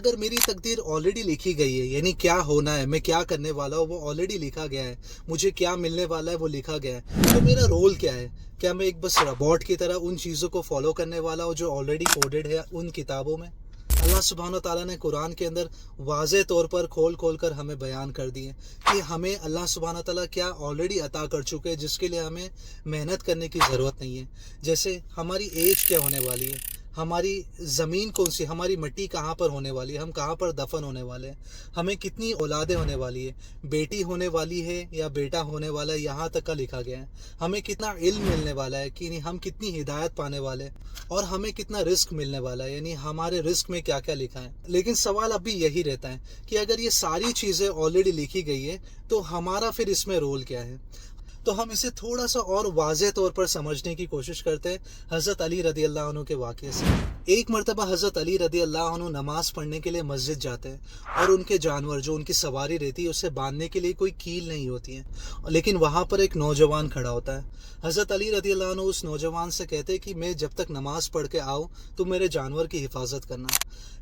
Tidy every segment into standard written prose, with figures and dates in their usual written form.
اگر میری تقدیر آلریڈی لکھی گئی ہے، یعنی کیا ہونا ہے، میں کیا کرنے والا ہوں وہ آلریڈی لکھا گیا ہے، مجھے کیا ملنے والا ہے وہ لکھا گیا ہے، تو میرا رول کیا ہے؟ کیا میں ایک بس روبوٹ کی طرح ان چیزوں کو فالو کرنے والا ہوں جو آلریڈی کوڈڈ ہے ان کتابوں میں؟ اللہ سبحانہ تعالیٰ نے قرآن کے اندر واضح طور پر کھول کھول کر ہمیں بیان کر دیے کہ ہمیں اللہ سبحانہ تعالیٰ کیا آلریڈی عطا کر چکے ہیں، جس کے لیے ہمیں محنت کرنے کی ضرورت نہیں ہے۔ جیسے ہماری ایج کیا ہونے والی ہے، ہماری زمین کون سی، ہماری مٹی کہاں پر ہونے والی ہے، ہم کہاں پر دفن ہونے والے ہیں، ہمیں کتنی اولادیں ہونے والی ہے، بیٹی ہونے والی ہے یا بیٹا ہونے والا ہے، یہاں تک کا لکھا گیا ہے۔ ہمیں کتنا علم ملنے والا ہے کہ ہم کتنی ہدایت پانے والے ہیں، اور ہمیں کتنا رزق ملنے والا ہے، یعنی ہمارے رزق میں کیا کیا لکھا ہے۔ لیکن سوال اب بھی یہی رہتا ہے کہ اگر یہ ساری چیزیں آلریڈی لکھی گئی ہے تو ہمارا پھر اس میں رول کیا ہے؟ تو ہم اسے تھوڑا سا اور واضح طور پر سمجھنے کی کوشش کرتے ہیں حضرت علی رضی اللہ عنہ کے واقعے سے۔ ایک مرتبہ حضرت علی رضی اللہ عنہ نماز پڑھنے کے لیے مسجد جاتے ہیں، اور ان کے جانور جو ان کی سواری رہتی ہے اسے باندھنے کے لیے کوئی کیل نہیں ہوتی ہے، لیکن وہاں پر ایک نوجوان کھڑا ہوتا ہے۔ حضرت علی رضی اللہ عنہ اس نوجوان سے کہتے ہیں کہ میں جب تک نماز پڑھ کے آؤں تو میرے جانور کی حفاظت کرنا۔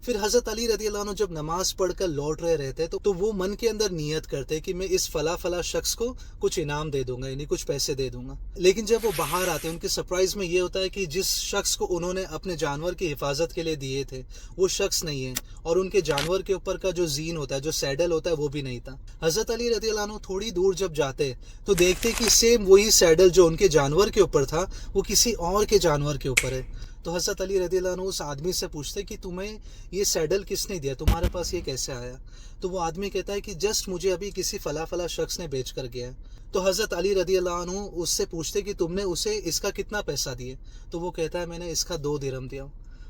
پھر حضرت علی رضی اللہ عنہ جب نماز پڑھ کر لوٹ رہے رہتے تو وہ من کے اندر نیت کرتے کہ میں اس فلاں فلاں شخص کو کچھ انعام دے دوں گا، یعنی کچھ پیسے دے دوں گا۔ لیکن جب وہ باہر آتے ہیں ان کے سرپرائز میں یہ ہوتا ہے کہ جس شخص کو انہوں نے اپنے جانور کی حفاظت کے لیے دیے تھے وہ شخص نہیں ہے، اور ان کے جانور کے اوپر کا جو زین ہوتا ہے، جو سیڈل ہوتا ہے، وہ بھی نہیں تھا۔ حضرت علی رضی اللہ عنہ تھوڑی دور جب جاتے تو دیکھتے کہ سیم وہی سیڈل جو ان کے جانور کے اوپر تھا وہ کسی اور کے جانور کے اوپر ہے۔ تو حضرت علی رضی اللہ عنہ اس آدمی سے پوچھتے کہ تمہیں یہ سیڈل کس نے دیا، تمہارے پاس یہ کیسے آیا؟ تو وہ آدمی کہتا ہے کہ جسٹ مجھے ابھی کسی فلاں فلاں شخص نے بیچ کر گیا ہے۔ تو حضرت علی رضی اللہ عنہ اس سے پوچھتے کہ تم نے اسے اس کا کتنا پیسہ دیے؟ تو وہ کہتا ہے میں نے اس کا 2 درہم دیا۔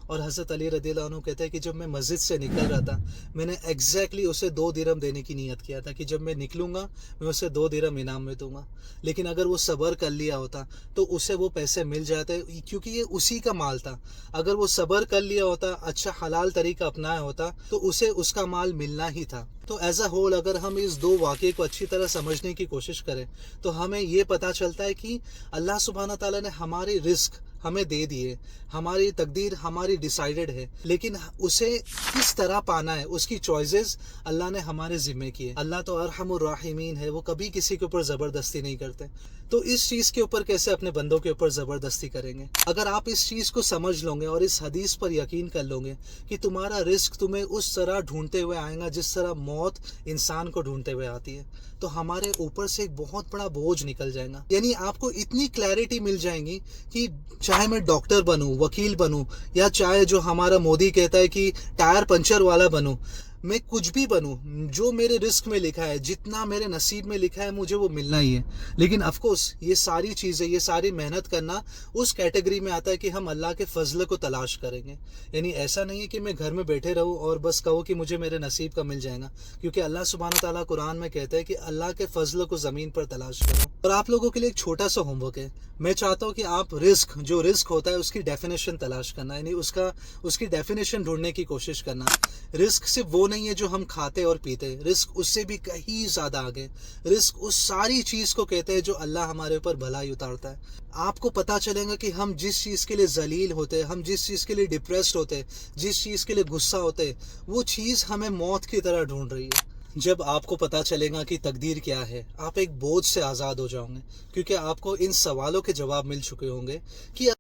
اور حضرت علی رضی اللہ عنہ کہتے ہیں کہ جب میں مسجد سے نکل رہا تھا میں نے ایگزیکٹلی اسے 2 درہم دینے کی نیت کیا تھا کہ جب میں نکلوں گا میں اسے 2 درہم انعام میں دوں گا، لیکن اگر وہ صبر کر لیا ہوتا تو اسے وہ پیسے مل جاتے، کیونکہ یہ اسی کا مال تھا۔ اگر وہ صبر کر لیا ہوتا، اچھا حلال طریقہ اپنایا ہوتا تو اسے اس کا مال ملنا ہی تھا۔ تو ایز اے ہول اگر ہم اس 2 واقعے کو اچھی طرح سمجھنے کی کوشش کریں تو ہمیں یہ پتہ چلتا ہے کہ اللہ سبحانہ تعالیٰ نے ہمارے رزق ہمیں دے دیے، ہماری تقدیر ہماری ڈیسائیڈڈ ہے، لیکن اسے کس طرح پانا ہے اس کی چوائسز اللہ نے ہمارے ذمہ کی ہے۔ اللہ تو ارحم الراحمین ہے، وہ کبھی کسی کے اوپر زبردستی نہیں کرتے۔ تو اس چیز کے اوپر کیسے اپنے بندوں کے اوپر زبردستی کریں گے؟ اگر آپ اس چیز کو سمجھ لو گے اور اس حدیث پر یقین کر لو گے کہ تمہارا رزق تمہیں اس طرح ڈھونڈتے ہوئے آئے گا جس طرح موت انسان کو ڈھونڈتے ہوئے آتی ہے، تو ہمارے اوپر سے ایک بہت بڑا بوجھ نکل جائے گا۔ یعنی آپ کو اتنی کلیئرٹی مل جائے گی کہ چاہے میں ڈاکٹر بنوں، وکیل بنوں، یا چاہے جو ہمارا مودی کہتا ہے کہ ٹائر پنچر والا بنوں، میں کچھ بھی بنوں، جو میرے رزق میں لکھا ہے، جتنا میرے نصیب میں لکھا ہے مجھے وہ ملنا ہی ہے۔ لیکن آف کورس یہ ساری چیزیں، یہ ساری محنت کرنا اس کیٹیگری میں آتا ہے کہ ہم اللہ کے فضل کو تلاش کریں گے۔ یعنی ایسا نہیں ہے کہ میں گھر میں بیٹھے رہوں اور بس کہو کہ مجھے میرے نصیب کا مل جائے گا، کیونکہ اللہ سبحانہ تعالیٰ قرآن میں کہتا ہے کہ اللہ کے فضل کو زمین پر تلاش کرو۔ اور آپ لوگوں کے لیے ایک چھوٹا سا ہوم ورک ہے، میں چاہتا ہوں کہ آپ جو رزق ہوتا ہے اس کی ڈیفینیشن تلاش کرنا، یعنی اس کی ڈیفینیشن ڈھونڈنے کی کوشش کرنا۔ رزق صرف وہ نہیں ہے جو ہم کھاتے اور پیتے، رزق اس سے بھی کہیں زیادہ آگے۔ رزق اس ساری چیز کو کہتے ہیں جو اللہ ہمارے اوپر بھلائی اتارتا ہے۔ آپ کو پتہ چلے گا کہ ہم جس چیز کے لیے ذلیل ہوتے، ہم جس چیز کے لیے ڈپریسڈ ہوتے، جس چیز کے لیے غصہ ہوتے، وہ چیز ہمیں موت کی طرح ڈھونڈ رہی ہے۔ جب آپ کو پتہ چلے گا کہ تقدیر کیا ہے، آپ ایک بوجھ سے آزاد ہو جاؤ گے، کیونکہ آپ کو ان سوالوں کے جواب مل چکے ہوں گے کہ